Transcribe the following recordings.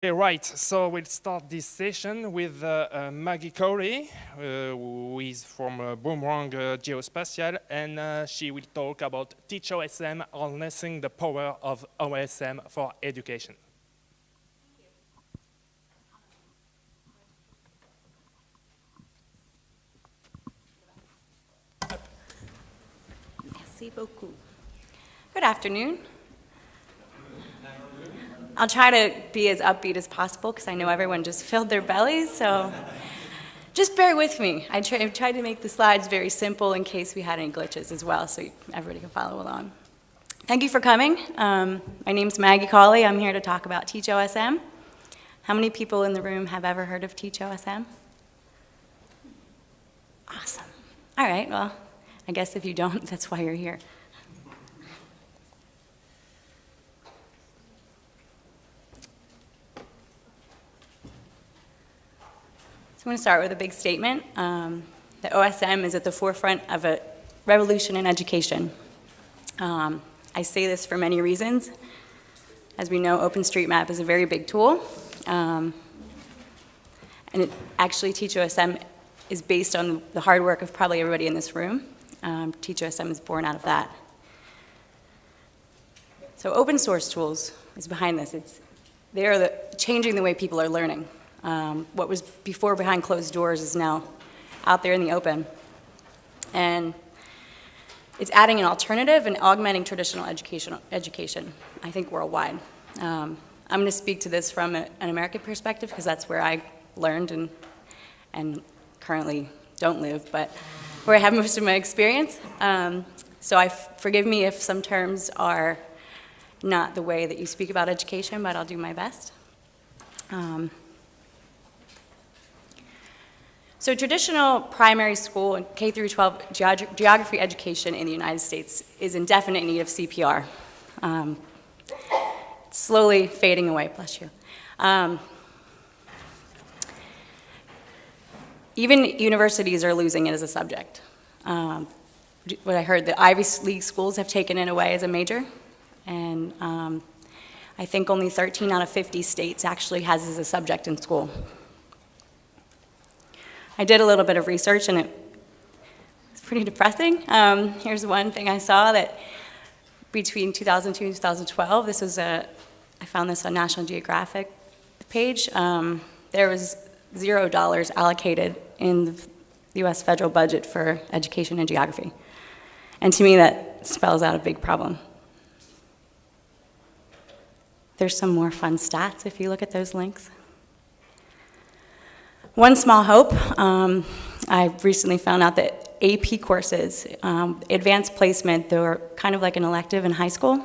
Okay, right, so we'll start this session with Maggie Cawley, who is from Boomerang Geospatial, and she will talk about TeachOSM, harnessing the power of OSM for education. Merci beaucoup. Good afternoon. I'll try to be as upbeat as possible because I know everyone just filled their bellies, so just bear with me. I tried to make the slides very simple in case we had any glitches as well, so everybody can follow along. Thank you for coming. My name's Maggie Cawley. I'm here to talk about TeachOSM. How many people in the room have ever heard of TeachOSM? Awesome. All right, well, I guess if you don't, that's why you're here. So I'm going to start with a big statement. The OSM is at the forefront of a revolution in education. I say this for many reasons. As we know, OpenStreetMap is a very big tool. And actually, TeachOSM is based on the hard work of probably everybody in this room. TeachOSM is born out of that. So open source tools is behind this. They are changing the way people are learning. What was before behind closed doors is now out there in the open. And it's adding an alternative and augmenting traditional education, I think, worldwide. I'm going to speak to this from an American perspective because that's where I learned and currently don't live, but where I have most of my experience. So forgive me if some terms are not the way that you speak about education, but I'll do my best. So traditional primary school and K through 12 geography education in the United States is in definite need of CPR. It's slowly fading away, bless you. Even universities are losing it as a subject. What I heard, the Ivy League schools have taken it away as a major, and I think only 13 out of 50 states actually has it as a subject in school. I did a little bit of research, and it's pretty depressing. Here's one thing I saw that between 2002 and 2012, I found this on National Geographic page. There was $0 allocated in the U.S. federal budget for education and geography. And to me, that spells out a big problem. There's some more fun stats if you look at those links. One small hope, I recently found out that AP courses, advanced placement, they're kind of like an elective in high school.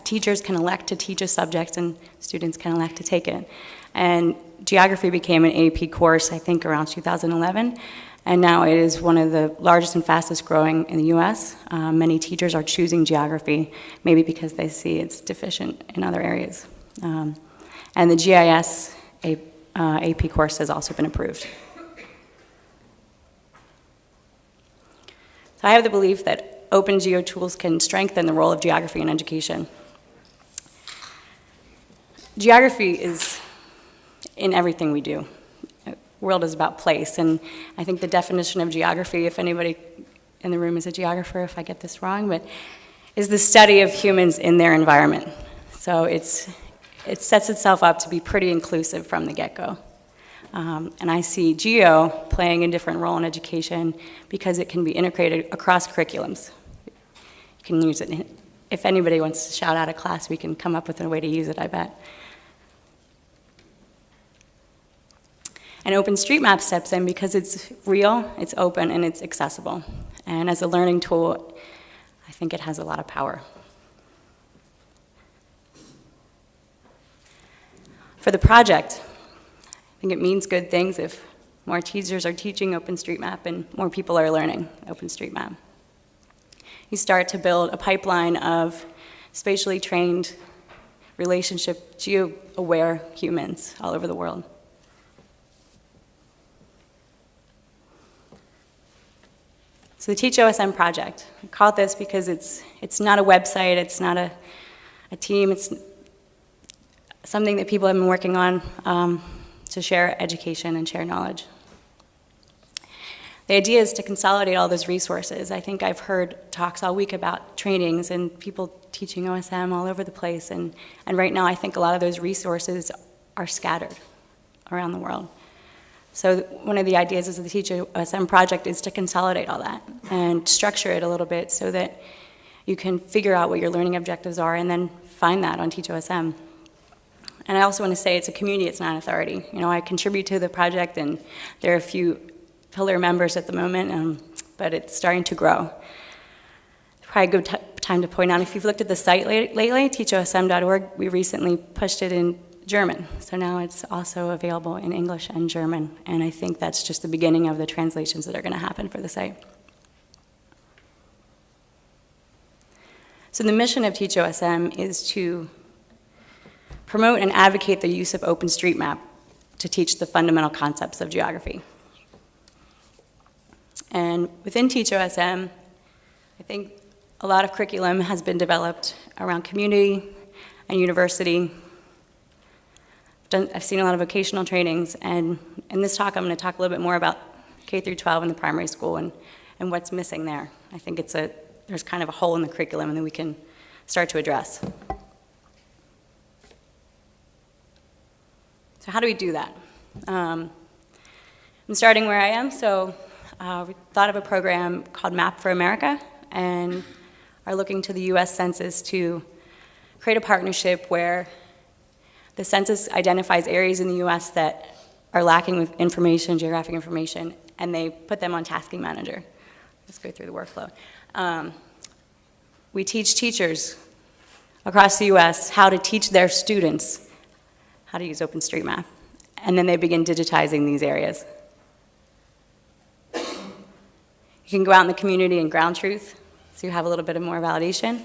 Teachers can elect to teach a subject and students can elect to take it. And geography became an AP course, I think, around 2011. And now it is one of the largest and fastest growing in the US. Many teachers are choosing geography, maybe because they see it's deficient in other areas. And the GIS AP course has also been approved. So I have the belief that open geo tools can strengthen the role of geography in education. Geography is in everything we do. The world is about place, and I think the definition of geography, if anybody in the room is a geographer, if I get this wrong, but is the study of humans in their environment. So it sets itself up to be pretty inclusive from the get-go. And I see geo playing a different role in education because it can be integrated across curriculums. You can use it. If anybody wants to shout out a class, we can come up with a way to use it, I bet. And OpenStreetMap steps in because it's real, it's open, and it's accessible. And as a learning tool, I think it has a lot of power. For the project, I think it means good things if more teachers are teaching OpenStreetMap and more people are learning OpenStreetMap. You start to build a pipeline of spatially trained, relationship, geo-aware humans all over the world. So the TeachOSM project, I call it this because it's not a website, it's not a team, it's something that people have been working on to share education and share knowledge. The idea is to consolidate all those resources. I think I've heard talks all week about trainings and people teaching OSM all over the place, and right now I think a lot of those resources are scattered around the world. So one of the ideas of the TeachOSM project is to consolidate all that and structure it a little bit so that you can figure out what your learning objectives are and then find that on TeachOSM. And I also want to say it's a community, it's not an authority. You know, I contribute to the project and there are a few pillar members at the moment, but it's starting to grow. Probably a good time to point out, if you've looked at the site lately, teachosm.org, we recently pushed it in German. So now it's also available in English and German. And I think that's just the beginning of the translations that are going to happen for the site. So the mission of TeachOSM is to promote and advocate the use of OpenStreetMap to teach the fundamental concepts of geography. And within TeachOSM, I think a lot of curriculum has been developed around community and university. I've seen a lot of vocational trainings, and in this talk I'm going to talk a little bit more about K through 12 in the primary school and what's missing there. I think there's kind of a hole in the curriculum and that we can start to address. So how do we do that? I'm starting where I am, so we thought of a program called Map for America and are looking to the US Census to create a partnership where the census identifies areas in the US that are lacking with information, geographic information, and they put them on Tasking Manager. Let's go through the workflow. We teach teachers across the US how to teach their students how to use OpenStreetMap, and then they begin digitizing these areas. You can go out in the community and ground truth, so you have a little bit of more validation.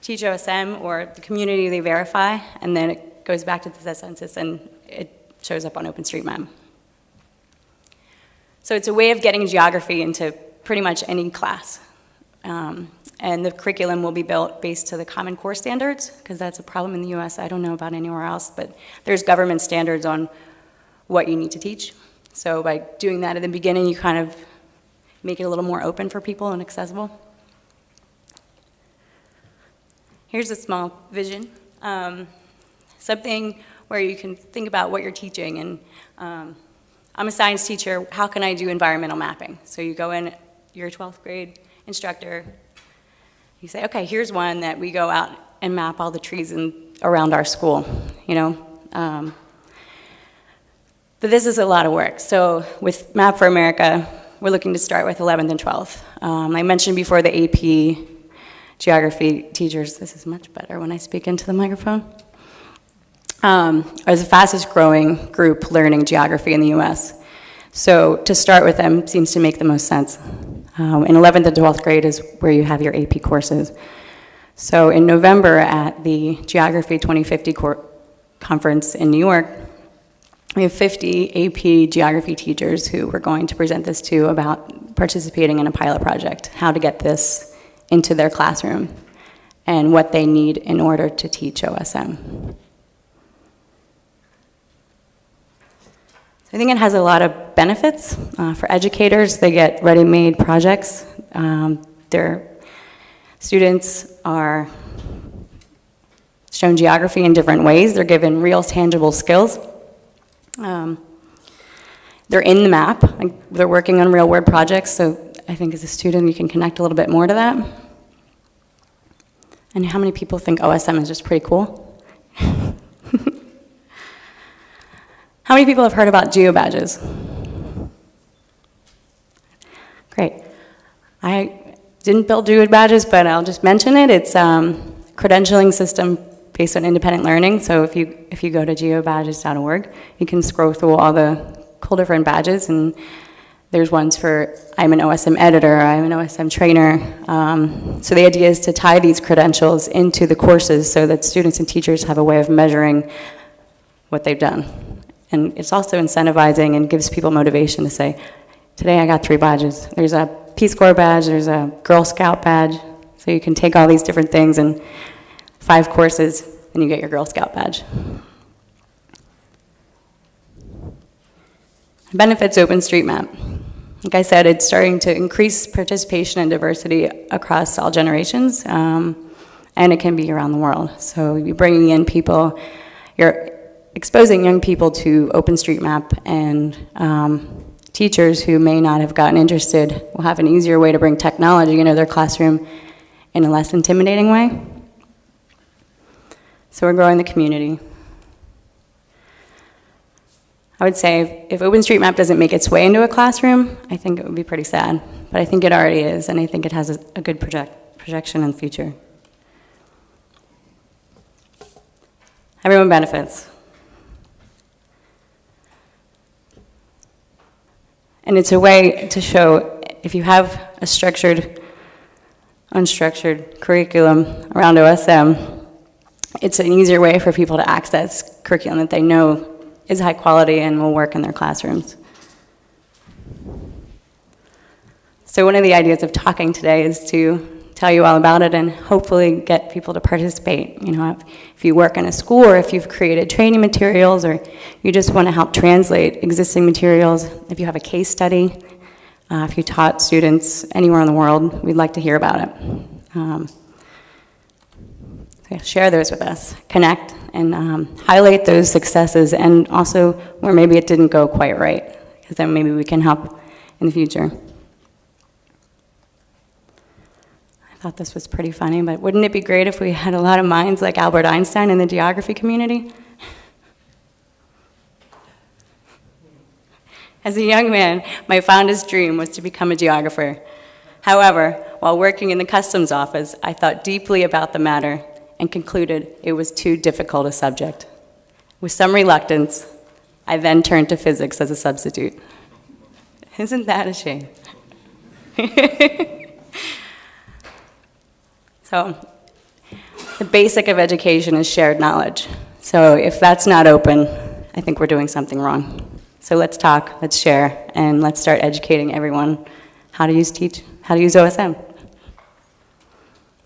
TeachOSM, or the community, they verify, and then it goes back to the census and it shows up on OpenStreetMap. So it's a way of getting geography into pretty much any class. And the curriculum will be built based to the Common Core standards, because that's a problem in the US. I don't know about anywhere else, but there's government standards on what you need to teach. So by doing that at the beginning, you kind of make it a little more open for people and accessible. Here's a small vision, something where you can think about what you're teaching. And I'm a science teacher, how can I do environmental mapping? So you go in, you're a 12th grade instructor, you say, okay, here's one that we go out and map all the trees around our school, you know. But this is a lot of work. So with Map for America, we're looking to start with 11th and 12th. I mentioned before the AP geography teachers, this is much better when I speak into the microphone, are the fastest growing group learning geography in the US. So to start with them seems to make the most sense. In 11th and 12th grade is where you have your AP courses. So in November at the Geography 2050 conference in New York, we have 50 AP geography teachers who we're going to present this to about participating in a pilot project, how to get this into their classroom, and what they need in order to teach OSM. I think it has a lot of benefits. For educators, they get ready-made projects. Their students are shown geography in different ways. They're given real, tangible skills. They're in the map. They're working on real-world projects, so I think as a student you can connect a little bit more to that. And how many people think OSM is just pretty cool? How many people have heard about Geo Badges? Great. I didn't build Geo Badges, but I'll just mention it. It's a credentialing system based on independent learning. So if you go to geobadges.org, you can scroll through all the cool different badges, and there's ones for I'm an OSM editor, I'm an OSM trainer. So the idea is to tie these credentials into the courses so that students and teachers have a way of measuring what they've done. And it's also incentivizing and gives people motivation to say, today I got 3 badges. There's a Peace Corps badge, there's a Girl Scout badge. So you can take all these different things and 5 courses, then you get your Girl Scout badge. Benefits OpenStreetMap. Like I said, it's starting to increase participation and diversity across all generations, and it can be around the world. So you're bringing in people, you're exposing young people to OpenStreetMap, and teachers who may not have gotten interested will have an easier way to bring technology into their classroom in a less intimidating way. So we're growing the community. I would say if OpenStreetMap doesn't make its way into a classroom, I think it would be pretty sad. But I think it already is, and I think it has a good projection in the future. Everyone benefits. And it's a way to show if you have a structured, unstructured curriculum around OSM, it's an easier way for people to access curriculum that they know is high quality and will work in their classrooms. So one of the ideas of talking today is to tell you all about it and hopefully get people to participate. You know, if you work in a school or if you've created training materials or you just want to help translate existing materials, if you have a case study, if you taught students anywhere in the world, we'd like to hear about it. So share those with us, connect, and highlight those successes and also where maybe it didn't go quite right, because then maybe we can help in the future. I thought this was pretty funny, but wouldn't it be great if we had a lot of minds like Albert Einstein in the geography community? As a young man, my fondest dream was to become a geographer. However, while working in the customs office, I thought deeply about the matter and concluded it was too difficult a subject. With some reluctance, I then turned to physics as a substitute. Isn't that a shame? So, the basic of education is shared knowledge. So if that's not open, I think we're doing something wrong. So let's talk, let's share, and let's start educating everyone how to use OSM.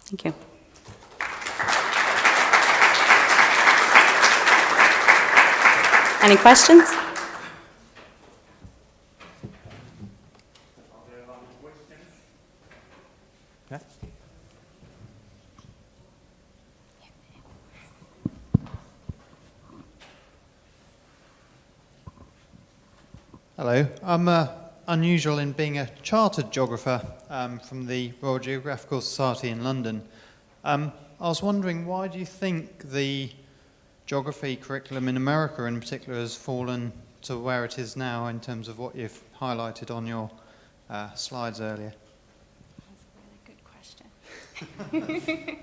Thank you. Any questions? Yeah. Hello, I'm unusual in being a chartered geographer from the Royal Geographical Society in London. I was wondering, why do you think the geography curriculum in America in particular has fallen to where it is now in terms of what you've highlighted on your slides earlier? That's a really good question.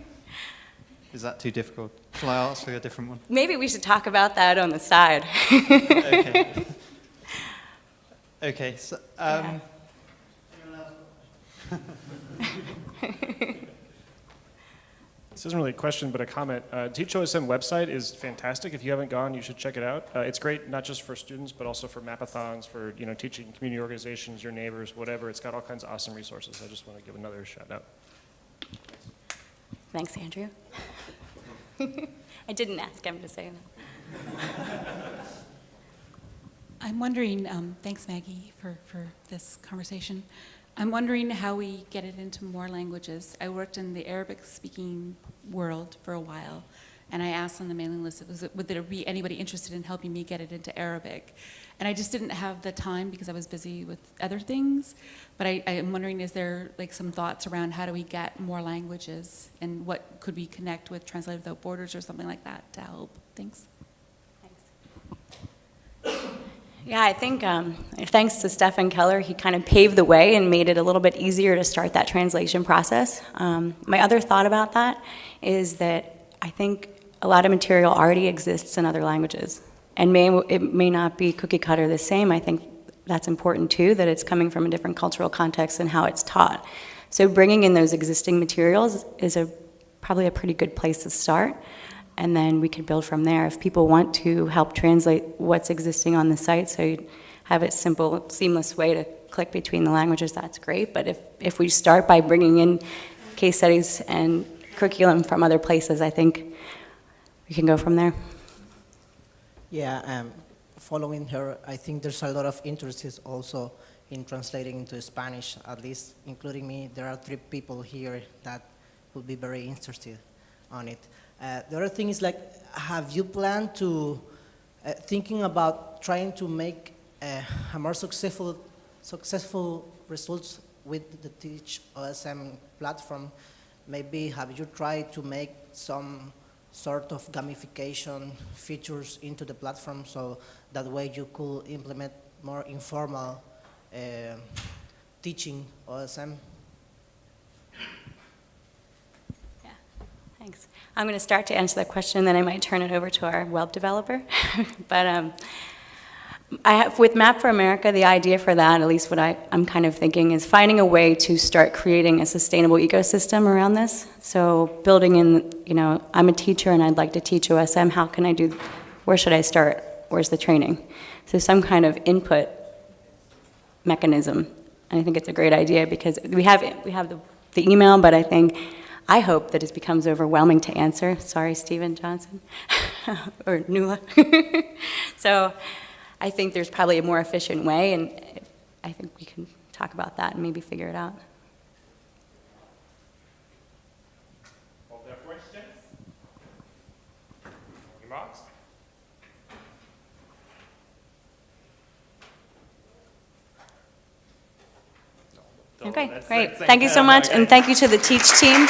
Is that too difficult? Shall I ask you a different one? Maybe we should talk about that on the side. Okay. Okay, so... Yeah. This isn't really a question, but a comment. TeachOSM website is fantastic. If you haven't gone, you should check it out. It's great not just for students, but also for mapathons, for teaching community organizations, your neighbors, whatever. It's got all kinds of awesome resources. I just want to give another shout out. Thanks, Andrew. I didn't ask him to say that. I'm wondering, thanks Maggie for this conversation. I'm wondering how we get it into more languages. I worked in the Arabic-speaking world for a while, and I asked on the mailing list, would there be anybody interested in helping me get it into Arabic? And I just didn't have the time because I was busy with other things. But I am wondering, is there like some thoughts around how do we get more languages, and what could we connect with Translate Without Borders or something like that to help? Thanks. Yeah, I think thanks to Stefan Keller, he kind of paved the way and made it a little bit easier to start that translation process. My other thought about that is that I think a lot of material already exists in other languages, and it may not be cookie cutter the same. I think that's important too, that it's coming from a different cultural context and how it's taught. So bringing in those existing materials is probably a pretty good place to start. And then we could build from there. If people want to help translate what's existing on the site, so you have a simple, seamless way to click between the languages, that's great. But if we start by bringing in case studies and curriculum from other places, I think we can go from there. Yeah, following her, I think there's a lot of interest also in translating into Spanish, at least including me. There are 3 people here that will be very interested on it. The other thing is, like, have you planned to, thinking about trying to make a more successful results with the TeachOSM platform? Maybe have you tried to make some sort of gamification features into the platform so that way you could implement more informal teaching OSM? Yeah, thanks. I'm going to start to answer that question, then I might turn it over to our web developer. But with Map for America, the idea for that, at least what I'm kind of thinking, is finding a way to start creating a sustainable ecosystem around this. So building in, you know, I'm a teacher and I'd like to teach OSM. How can I do, where should I start? Where's the training? So some kind of input mechanism. And I think it's a great idea because we have the email, but I hope that it becomes overwhelming to answer. Sorry, Stephen Johnson, or Nuala. So I think there's probably a more efficient way, and I think we can talk about that and maybe figure it out. Other questions? Remarks? Okay, Let's great. thank Thank you so much, Maggie. and thank you to the Teach team.